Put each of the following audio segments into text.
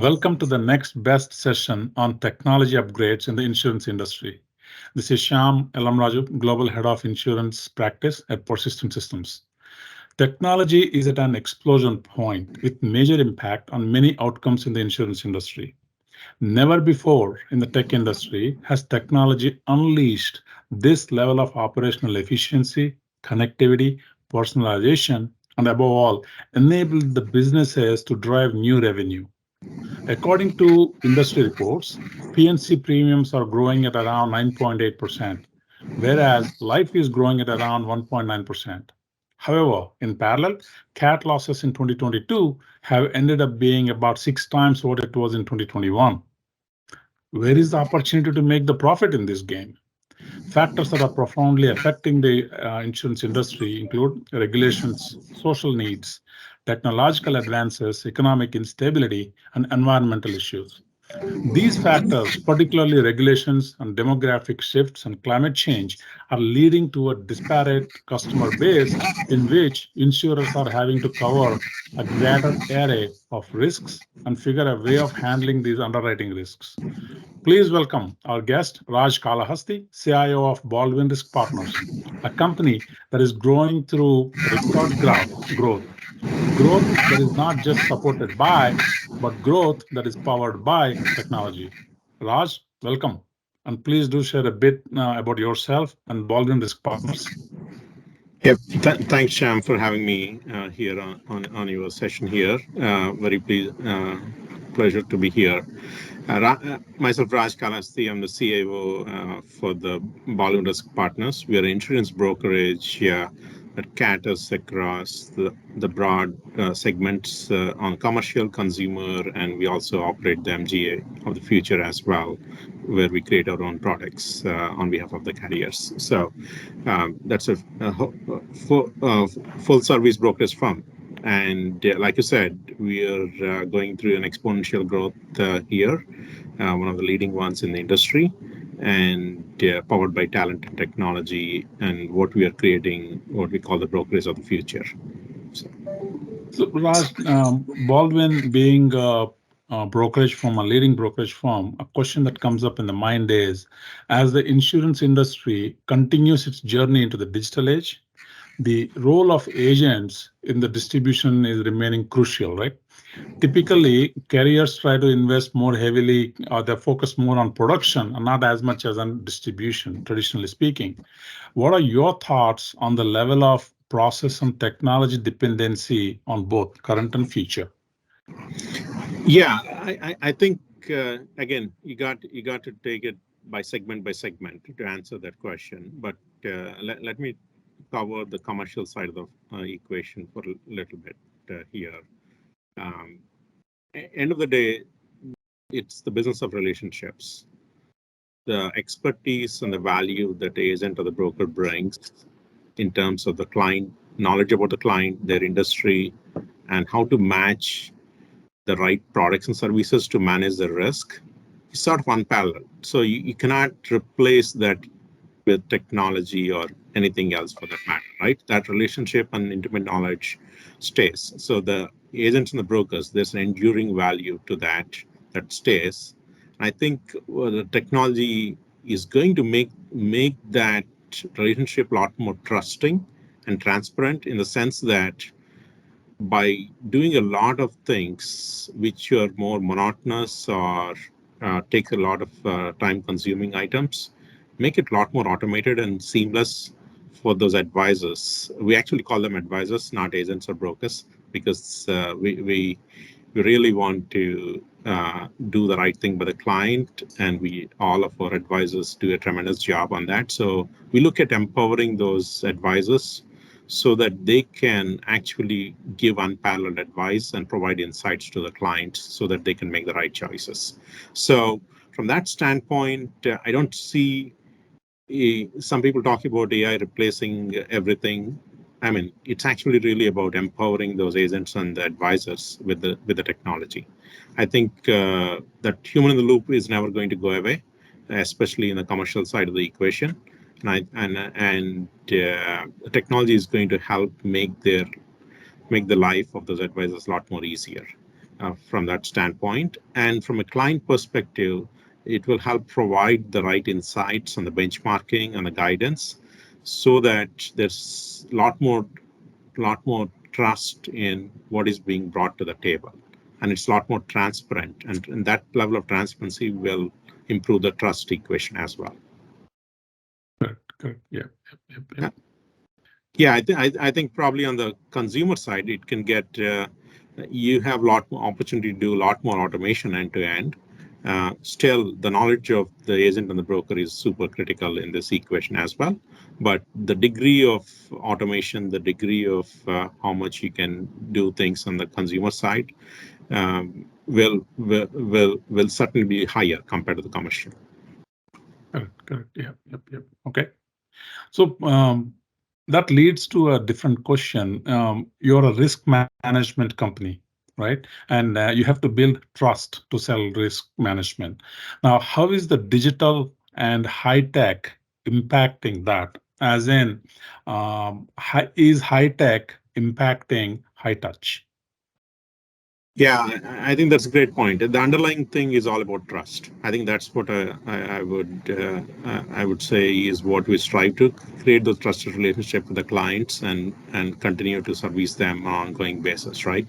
Welcome to the next best session on technology upgrades in the insurance industry. This is Shyam Elamraju, Global Head of Insurance Practice at Persistent Systems. Technology is at an explosion point with major impact on many outcomes in the insurance industry. Never before in the tech industry has technology unleashed this level of operational efficiency, connectivity, personalization, and above all, enabled the businesses to drive new revenue. According to industry reports, P&C premiums are growing at around 9.8%, whereas life is growing at around 1.9%. However, in parallel, cat losses in 2022 have ended up being about 6 times what it was in 2021. Where is the opportunity to make the profit in this game? Factors that are profoundly affecting the insurance industry include regulations, social needs, technological advances, economic instability, and environmental issues. These factors, particularly regulations and demographic shifts and climate change, are leading to a disparate customer base in which insurers are having to cover a greater array of risks and figure a way of handling these underwriting risks. Please welcome our guest, Raj Kalahasti, CIO of Baldwin Risk Partners, a company that is growing through record growth. Growth that is not just supported by, but growth that is powered by technology. Raj, welcome. And please do share a bit about yourself and Baldwin Risk Partners. Yep. Thanks, Sham, for having me here on your session here. Very pleasure to be here. Myself, Raj Kalasti, I'm the CIO for the Baldwin Risk Partners. We are an insurance brokerage that caters across the broad segments on commercial, consumer, and we also operate the MGA of the future as well, where we create our own products on behalf of the carriers. So that's a full service brokerage firm. And like you said, we are going through an exponential growth here, one of the leading ones in the industry, and powered by talent and technology, and what we are creating, what we call the brokerage of the future. So Raj, Baldwin being a brokerage firm, a leading brokerage firm, a question that comes up in the mind is, as the insurance industry continues its journey into the digital age, the role of agents in the distribution is remaining crucial, right? Typically, carriers try to invest more heavily, or they focus more on production and not as much as on distribution, traditionally speaking. What are your thoughts on the level of process and technology dependency on both current and future? Yeah, I think again, you got to take it by segment to answer that question. But let me cover the commercial side of the equation for a little bit here. End of the day, it's the business of relationships. The expertise and the value that the agent or the broker brings in terms of the client, knowledge about the client, their industry, and how to match the right products and services to manage the risk is sort of unparalleled. So you cannot replace that with technology or anything else for that matter, right? That relationship and intimate knowledge stays. So the agents and the brokers, there's an enduring value to that stays. I think the technology is going to make that relationship a lot more trusting and transparent, in the sense that by doing a lot of things which are more monotonous or take a lot of time-consuming items, make it a lot more automated and seamless for those advisors. We actually call them advisors, not agents or brokers, because we really want to do the right thing by the client, and all of our advisors do a tremendous job on that. So we look at empowering those advisors so that they can actually give unparalleled advice and provide insights to the client so that they can make the right choices. So from that standpoint, I don't see some people talk about AI replacing everything. I mean, it's actually really about empowering those agents and the advisors with the technology. I think that human in the loop is never going to go away, especially in the commercial side of the equation. And technology is going to help make the life of those advisors a lot more easier. from that standpoint. And from a client perspective, it will help provide the right insights on the benchmarking and the guidance so that there's a lot more trust in what is being brought to the table. And it's a lot more transparent. And that level of transparency will improve the trust equation as well. Good, good. Yeah, yep, yep. Yeah, I think probably on the consumer side, it can get you have a lot more opportunity to do a lot more automation end to end. Still, the knowledge of the agent and the broker is super critical in this equation as well. But the degree of automation, the degree of how much you can do things on the consumer side, will certainly be higher compared to the commercial. Correct. Yeah, yep. Okay. So that leads to a different question. You're a risk management company, right? And you have to build trust to sell risk management. Now, how is the digital and high tech impacting that? As in, is high tech impacting high touch? Yeah, I think that's a great point. The underlying thing is all about trust. I think that's what I would say is what we strive to create those trusted relationship with the clients and continue to service them on an ongoing basis, right?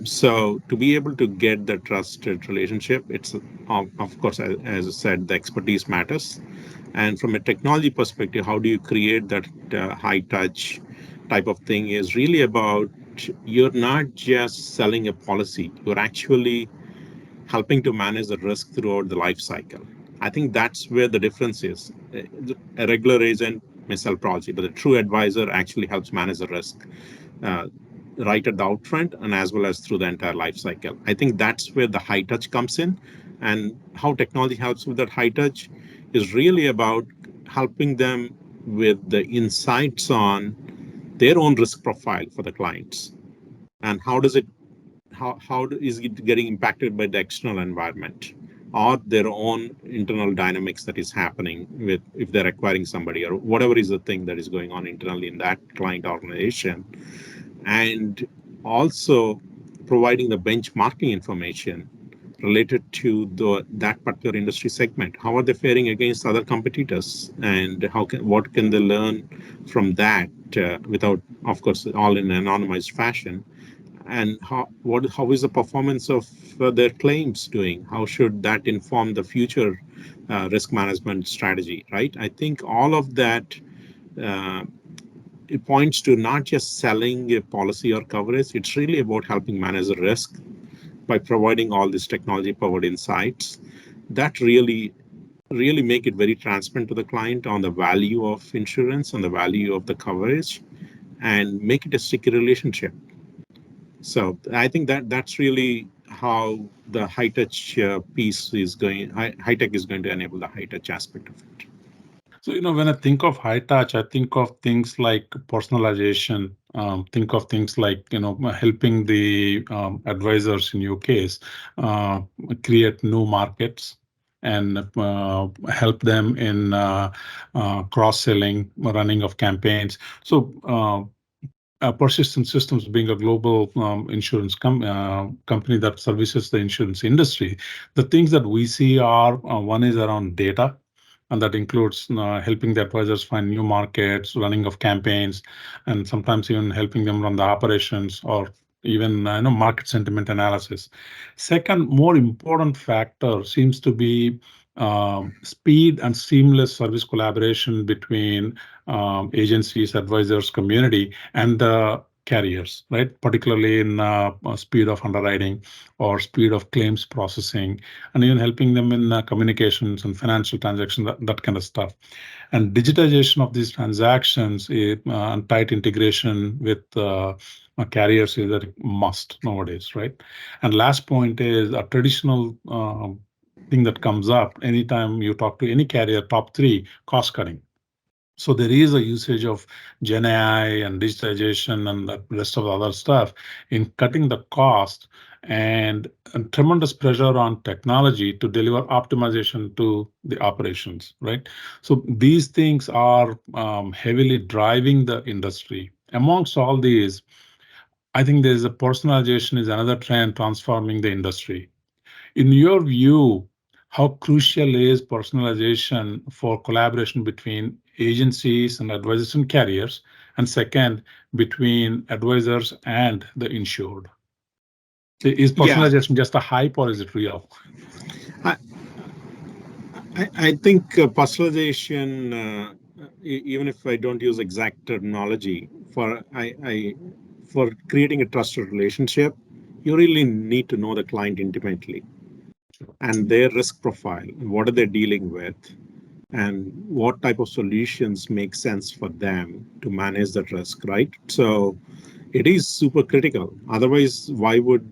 So to be able to get the trusted relationship, it's of course, as I said, the expertise matters. And from a technology perspective, how do you create that high touch type of thing is really about you're not just selling a policy, you're actually helping to manage the risk throughout the life cycle. I think that's where the difference is. A regular agent may sell policy, but a true advisor actually helps manage the risk uh, right at the outfront and as well as through the entire life cycle. I think that's where the high touch comes in, and how technology helps with that high touch is really about helping them with the insights on their own risk profile for the clients and is it getting impacted by the external environment or their own internal dynamics that is happening with if they're acquiring somebody or whatever is the thing that is going on internally in that client organization, and also providing the benchmarking information related to that particular industry segment. How are they faring against other competitors, and what can they learn from that without, of course, all in an anonymized fashion? And how is the performance of their claims doing? How should that inform the future risk management strategy? Right. I think all of that. Uh, it points to not just selling a policy or coverage, it's really about helping manage the risk by providing all these technology powered insights that really make it very transparent to the client on the value of insurance and the value of the coverage and make it a sticky relationship. So I think that's really how the high touch piece is going. High tech is going to enable the high touch aspect of it. So, when I think of high touch, I think of things like personalization, think of things like, helping the advisors in your case create new markets and help them in cross-selling, running of campaigns. So, Persistent Systems being a global insurance company that services the insurance industry, the things that we see are one is around data, and that includes helping the advisors find new markets, running of campaigns, and sometimes even helping them run the operations or even market sentiment analysis. Second, more important factor seems to be speed and seamless service collaboration between agencies, advisors, community, and the carriers, right? Particularly in speed of underwriting or speed of claims processing, and even helping them in communications and financial transactions, that kind of stuff. And digitization of these transactions and tight integration with carriers is a must nowadays, right? And last point is a traditional thing that comes up anytime you talk to any carrier, top three, cost cutting. So there is a usage of Gen AI and digitization and the rest of the other stuff in cutting the cost and tremendous pressure on technology to deliver optimization to the operations, right? So these things are heavily driving the industry. Amongst all these, I think there's a personalization is another trend transforming the industry. In your view, how crucial is personalization for collaboration between agencies and advisors and carriers? And second, between advisors and the insured? Is Yeah, personalization just a hype or is it real? I, I think personalization, even if I don't use exact terminology, for creating a trusted relationship, you really need to know the client intimately and their risk profile, and what are they dealing with, and what type of solutions make sense for them to manage that risk, right? So it is super critical. Otherwise, why would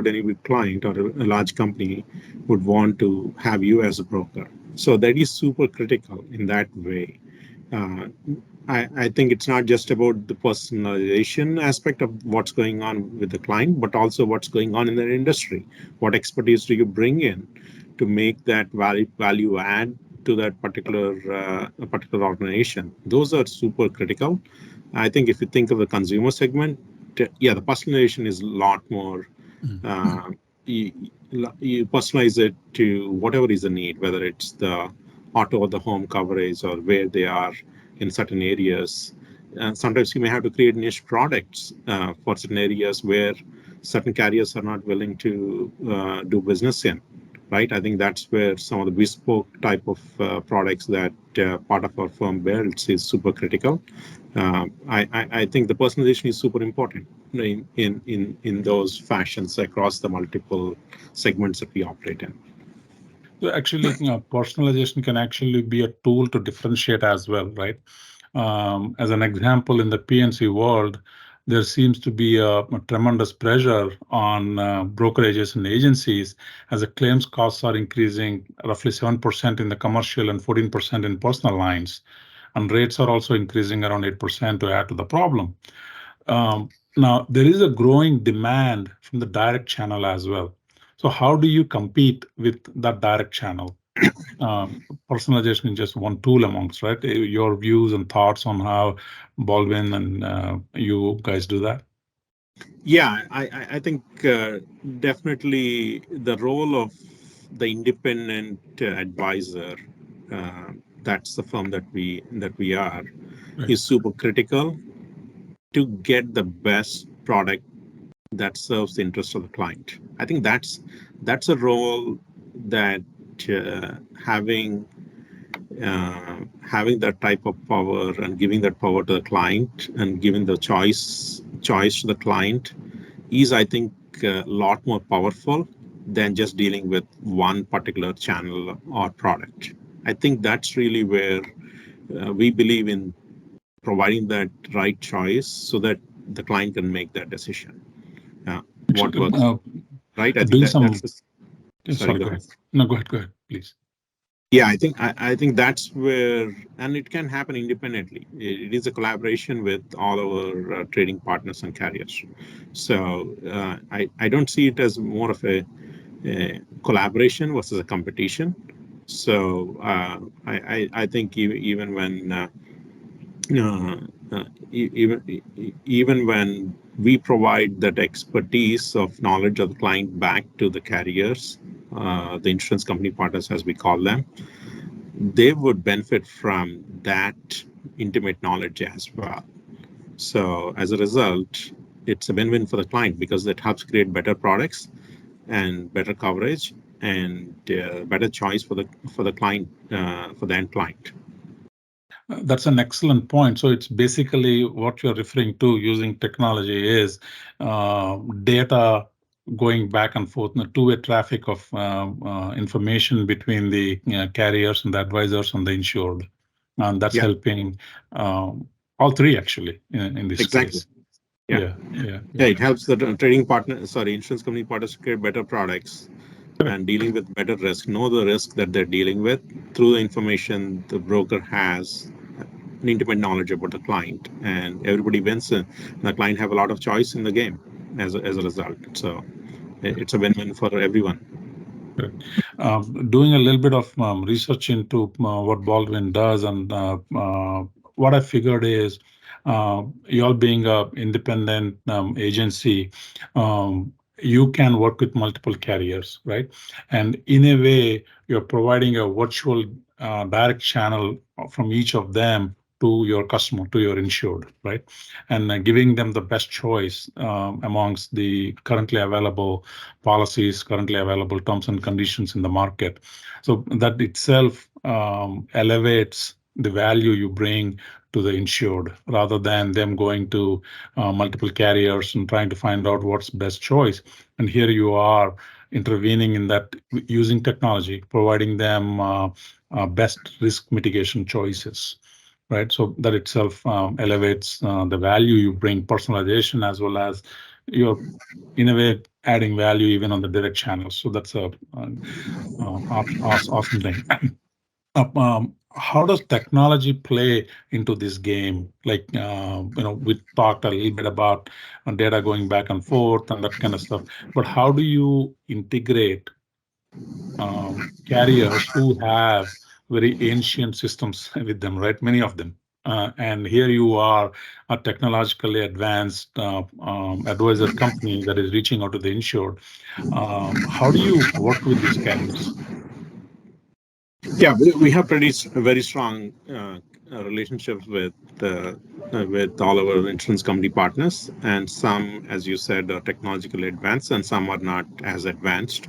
any big client or a large company would want to have you as a broker? So that is super critical in that way. uh, I think it's not just about the personalization aspect of what's going on with the client, but also what's going on in the industry. What expertise do you bring in to make that value add to that particular organization? Those are super critical. I think if you think of the consumer segment, yeah, the personalization is a lot more. Mm. Uh, you, you personalize it to whatever is the need, whether it's the auto or the home coverage or where they are in certain areas. Sometimes you may have to create niche products for certain areas where certain carriers are not willing to do business in, right? I think that's where some of the bespoke type of products that part of our firm builds is super critical. I think the personalization is super important in those fashions across the multiple segments that we operate in. So actually, personalization can actually be a tool to differentiate as well, right? As an example, in the PNC world, there seems to be a tremendous pressure on brokerages and agencies as the claims costs are increasing roughly 7% in the commercial and 14% in personal lines. And rates are also increasing around 8% to add to the problem. Now, there is a growing demand from the direct channel as well. So how do you compete with that direct channel? Personalization is just one tool amongst, right? Your views and thoughts on how Baldwin and you guys do that. Yeah, I think definitely the role of the independent advisor, uh, that's the firm that we are, Right. is super critical to get the best product that serves the interest of the client. I think that's a role that uh, having having that type of power and giving that power to the client and giving the choice to the client is, I think, a lot more powerful than just dealing with one particular channel or product. I think that's really where we believe in providing that right choice so that the client can make that decision. What Actually, works, right? I think doing that's some, the, sorry, sorry, go go ahead. ahead. No, go ahead, please. Yeah, I think that's where, and it can happen independently. It is a collaboration with all our trading partners and carriers. So I don't see it as more of a collaboration versus a competition. So I think even when uh, even when we provide that expertise of knowledge of the client back to the carriers, the insurance company partners, as we call them, they would benefit from that intimate knowledge as well. So as a result, it's a win-win for the client because it helps create better products and better coverage and better choice for the client, for the end client. That's an excellent point. So it's basically what you're referring to using technology is data going back and forth, the two-way traffic of information between the carriers and the advisors and the insured. And that's Yeah, helping all three actually in this exactly. case. Yeah. Yeah, yeah, Yeah, yeah. it helps the trading partner, sorry, insurance company partners create better products Correct. and dealing with better risk, know the risk that they're dealing with through the information the broker has, an intimate knowledge about the client, and everybody wins. The client have a lot of choice in the game as a result. So it's a win-win for everyone. Correct. Doing a little bit of research into what Baldwin does, and what I figured is You all being a independent agency, you can work with multiple carriers, right? And in a way, you're providing a virtual direct channel from each of them to your customer, to your insured, right? And giving them the best choice amongst the currently available policies, currently available terms and conditions in the market. So that itself elevates the value you bring to the insured rather than them going to multiple carriers and trying to find out what's best choice. And here you are intervening in that using technology, providing them best risk mitigation choices, right? So that itself elevates the value you bring, personalization, as well as you're in a way adding value even on the direct channels. So that's a, awesome thing. How does technology play into this game? Like, we talked a little bit about data going back and forth and that kind of stuff, but how do you integrate carriers who have very ancient systems with them, right? Many of them. And here you are, a technologically advanced advisor company that is reaching out to the insured. How do you work with these carriers? Yeah, we have pretty very strong relationships with all our insurance company partners, and some, as you said, are technologically advanced, and some are not as advanced.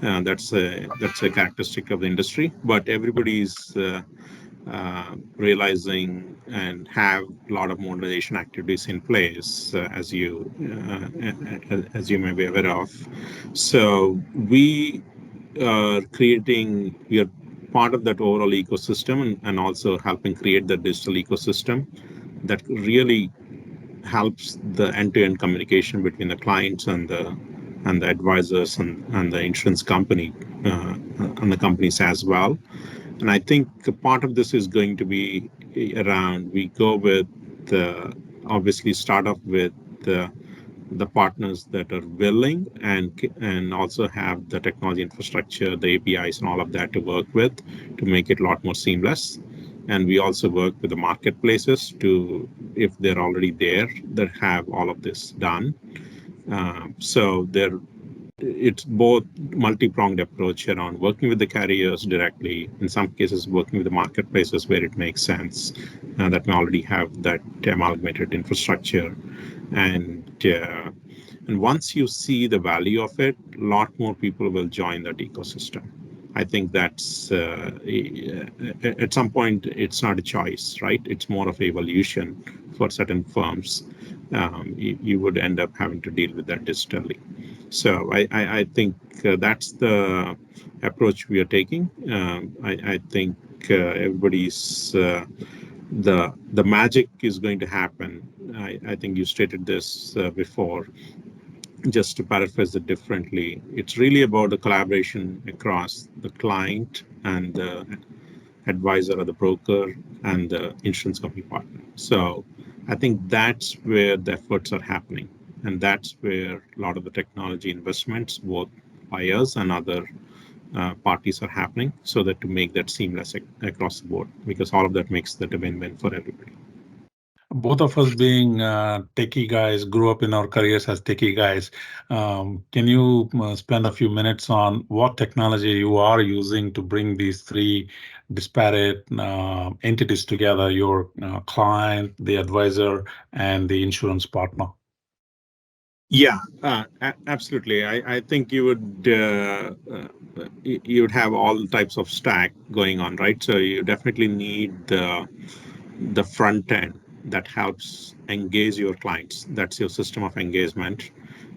That's a characteristic of the industry, but everybody's realizing and have a lot of modernization activities in place, as you may be aware of. So we are part of that overall ecosystem, and also helping create the digital ecosystem that really helps the end-to-end communication between the clients and the advisors and the insurance company and the companies as well. And I think a part of this is going to be around, we go with obviously start off with the partners that are willing and also have the technology infrastructure, the APIs and all of that to work with to make it a lot more seamless. And we also work with the marketplaces to, if they're already there, that have all of this done. So it's both multi-pronged approach around working with the carriers directly, in some cases working with the marketplaces where it makes sense, that we already have that amalgamated infrastructure. And uh, and once you see the value of it, a lot more people will join that ecosystem. I think that's at some point it's not a choice, right? It's more of evolution for certain firms. You would end up having to deal with that digitally. So I think that's the approach we are taking. I think everybody's the magic is going to happen. I think you stated this before. Just to paraphrase it differently, it's really about the collaboration across the client and the advisor or the broker and the insurance company partner. So I think that's where the efforts are happening. And that's where a lot of the technology investments, both by us and other parties, are happening, so that to make that seamless across the board, because all of that makes that a win-win for everybody. Both of us being techie guys, grew up in our careers as techie guys. Can you spend a few minutes on what technology you are using to bring these three disparate entities together, your client, the advisor, and the insurance partner? Yeah, absolutely. I think you would have all types of stack going on, right? So you definitely need the front end that helps engage your clients. That's your system of engagement,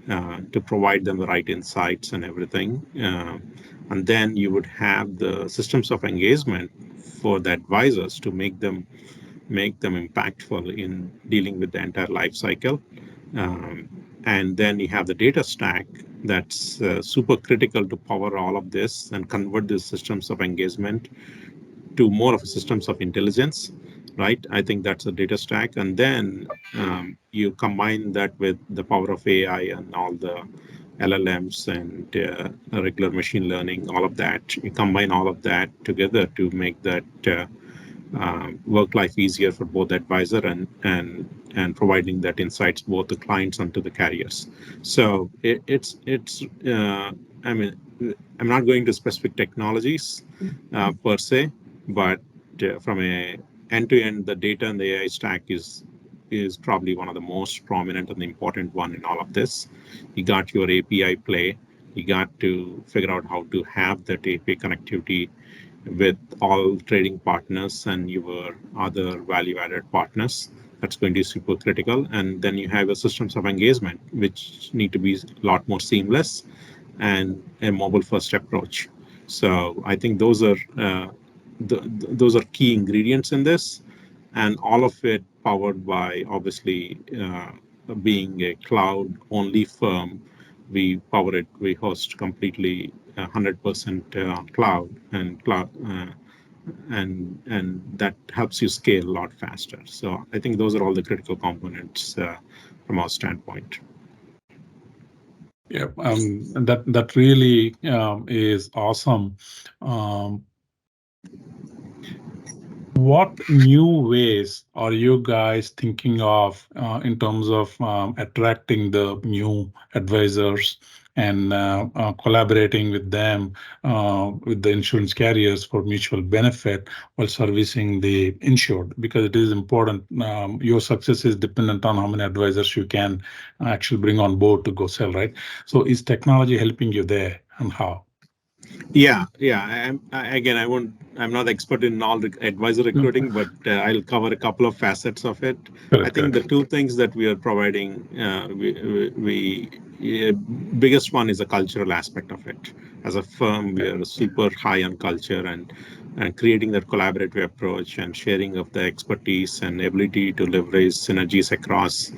to provide them the right insights and everything. And then you would have the systems of engagement for the advisors to make them impactful in dealing with the entire life cycle. Um, and then you have the data stack that's super critical to power all of this and convert these systems of engagement to more of a systems of intelligence, right? I think that's the data stack. And then you combine that with the power of AI and all the LLMs and regular machine learning, all of that. You combine all of that together to make that work life easier for both the advisor and providing that insights both the clients and to the carriers. So it's I mean, I'm not going to specific technologies per se, but from a end to end, the data and the AI stack is probably one of the most prominent and the important one in all of this. You got your API play. You got to figure out how to have that API connectivity with all trading partners and your other value-added partners. That's going to be super critical. And then you have your systems of engagement, which need to be a lot more seamless and a mobile-first approach. So I think those are key ingredients in this, and all of it powered by obviously being a cloud-only firm. We power it. We host completely 100% cloud and cloud, and that helps you scale a lot faster. So I think those are all the critical components from our standpoint. Yeah, that really is awesome. Um, What new ways are you guys thinking of in terms of attracting the new advisors and collaborating with them, with the insurance carriers for mutual benefit while servicing the insured? Because it is important. Your success is dependent on how many advisors you can actually bring on board to go sell, right? So is technology helping you there, and how? Yeah. Again, I won't. I'm not expert in all the advisor Mm, recruiting, but I'll cover a couple of facets of it. I correct, think the correct. two things that we are providing, biggest one is the cultural aspect of it. As a firm, we are super high on culture and creating that collaborative approach and sharing of the expertise and ability to leverage synergies across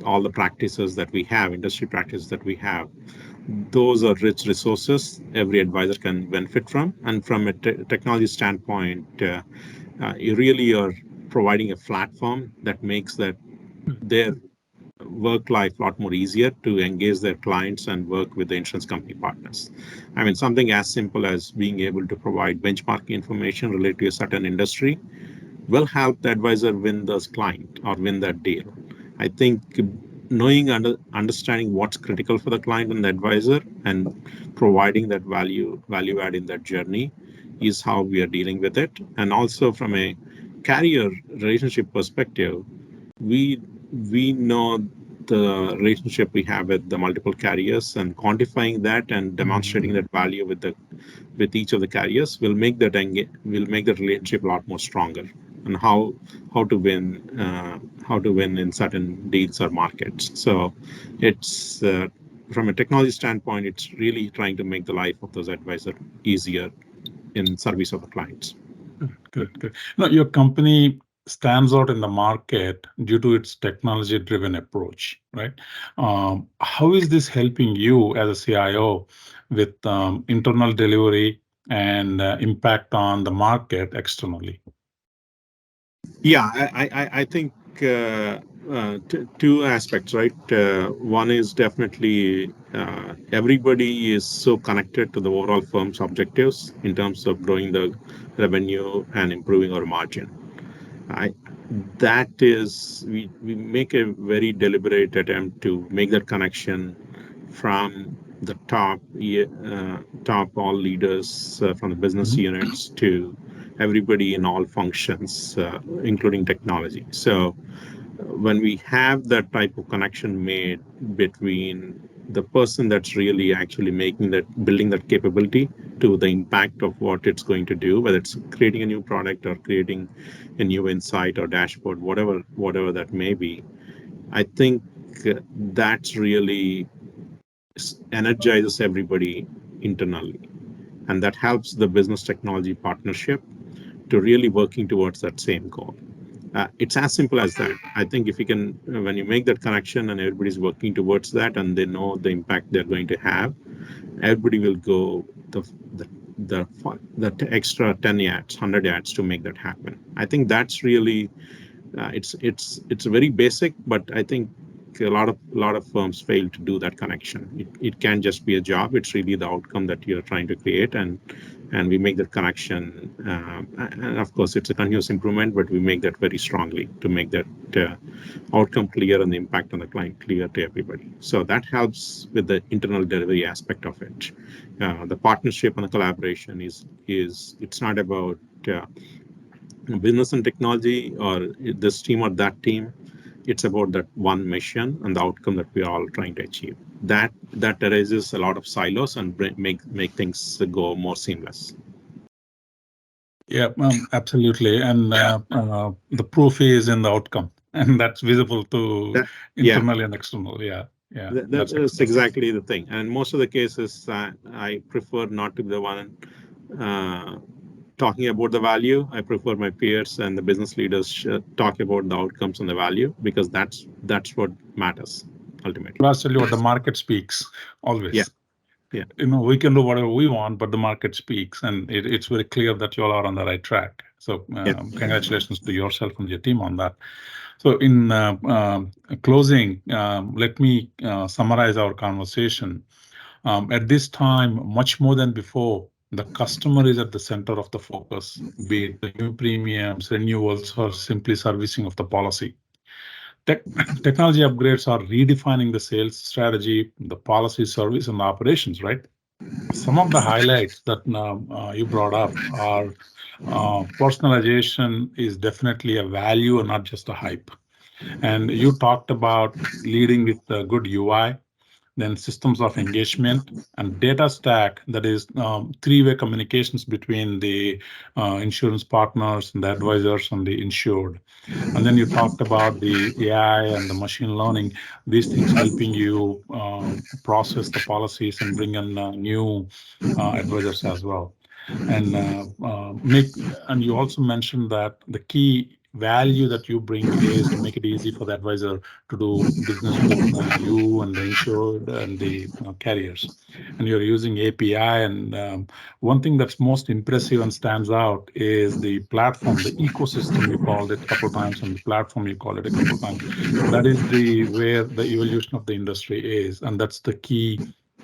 all the practices that we have, industry practices that we have. Those are rich resources every advisor can benefit from. And from a technology standpoint, you really are providing a platform that makes that their work life a lot more easier to engage their clients and work with the insurance company partners. I mean, something as simple as being able to provide benchmarking information related to a certain industry will help the advisor win this client or win that deal. I think knowing understanding what's critical for the client and the advisor and providing that value add in that journey is how we are dealing with it. And also from a carrier relationship perspective, we we know the relationship we have with the multiple carriers, and quantifying that and demonstrating that value with each of the carriers will make that relationship a lot more stronger, and how to win how to win in certain deals or markets. So it's from a technology standpoint, it's really trying to make the life of those advisors easier in service of the clients. Good, good. No, your company stands out in the market due to its technology-driven approach, right? How is this helping you as a CIO with internal delivery and impact on the market externally? Yeah, I think two aspects, right? One is definitely everybody is so connected to the overall firm's objectives in terms of growing the revenue and improving our margin. I that is we make a very deliberate attempt to make that connection from the top all leaders from the business Mhm. units to everybody in all functions, including technology. So when we have that type of connection made between the person that's really actually making that building that capability to the impact of what it's going to do, whether it's creating a new product or creating a new insight or dashboard, whatever that may be, I think that's really energizes everybody internally, and that helps the business technology partnership to really working towards that same goal. It's as simple as that. I think if you can, when you make that connection and everybody's working towards that and they know the impact they're going to have, everybody will go the the extra 10 yards, 100 yards to make that happen. I think that's really it's very basic, but I think a lot of firms fail to do that connection. It can just be a job. It's really the outcome that you're trying to create, and we make that connection. And of course, it's a continuous improvement, but we make that very strongly to make that outcome clear and the impact on the client clear to everybody. So that helps with the internal delivery aspect of it. The partnership and the collaboration is it's not about business and technology or this team or that team. It's about that one mission and the outcome that we are all trying to achieve. That erases a lot of silos and make things go more seamless. Yeah, absolutely. And the proof is in the outcome, and that's visible to internal and external. Yeah, that's exactly the thing. And most of the cases, I prefer not to be the one talking about the value. I prefer my peers and the business leaders talk about the outcomes and the value, because that's what matters ultimately. I'll tell you what, the market speaks always. Yeah. We can do whatever we want, but the market speaks, and it's very clear that you all are on the right track. So congratulations to yourself and your team on that. So in closing, let me summarize our conversation. At this time, much more than before, the customer is at the center of the focus, be it the new premiums, renewals, or simply servicing of the policy. Technology upgrades are redefining the sales strategy, the policy, service, and operations, right? Some of the highlights that you brought up are personalization is definitely a value and not just a hype. And you talked about leading with a good UI, then systems of engagement and data stack, that is three-way communications between the insurance partners and the advisors and the insured. And then you talked about the AI and the machine learning, these things helping you process the policies and bring in new advisors as well. And and you also mentioned that the key value that you bring is to make it easy for the advisor to do business with you and the insured and the carriers. And you're using API. And one thing that's most impressive and stands out is the platform, the ecosystem. You called it a couple of times, and the platform you called it a couple of times. That is where the evolution of the industry is, and that's the key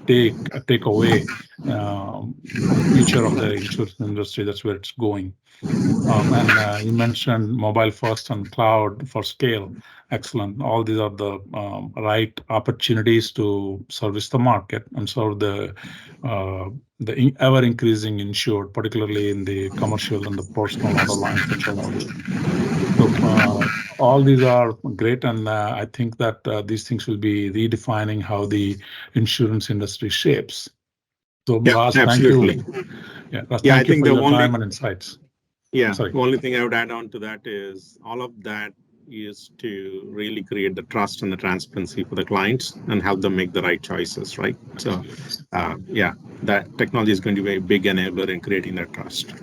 takeaway. The future of the insurance industry, that's where it's going. And you mentioned mobile first and cloud for scale. Excellent. All these are the right opportunities to service the market and serve the ever increasing insured, particularly in the commercial and the personal auto lines that you're doing. So all these are great, and I think that these things will be redefining how the insurance industry shapes. So Raj, absolutely. thank you. Yeah, Raj, thank you for your time and insights. The only thing I would add on to that is all of that is to really create the trust and the transparency for the clients and help them make the right choices, right? So, that technology is going to be a big enabler in creating that trust.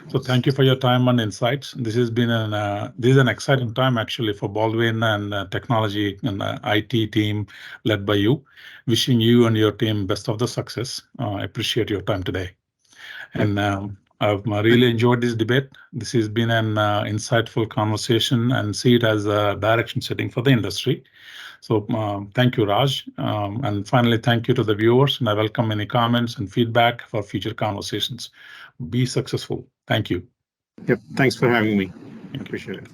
So thank you for your time and insights. This is an exciting time actually for Baldwin and technology and IT team led by you. Wishing you and your team best of the success. I appreciate your time today, and I've really enjoyed this debate. This has been an insightful conversation, and see it as a direction setting for the industry. So thank you, Raj. And finally, thank you to the viewers, and I welcome any comments and feedback for future conversations. Be successful. Thank you. Yep. Thanks for having me. I appreciate it.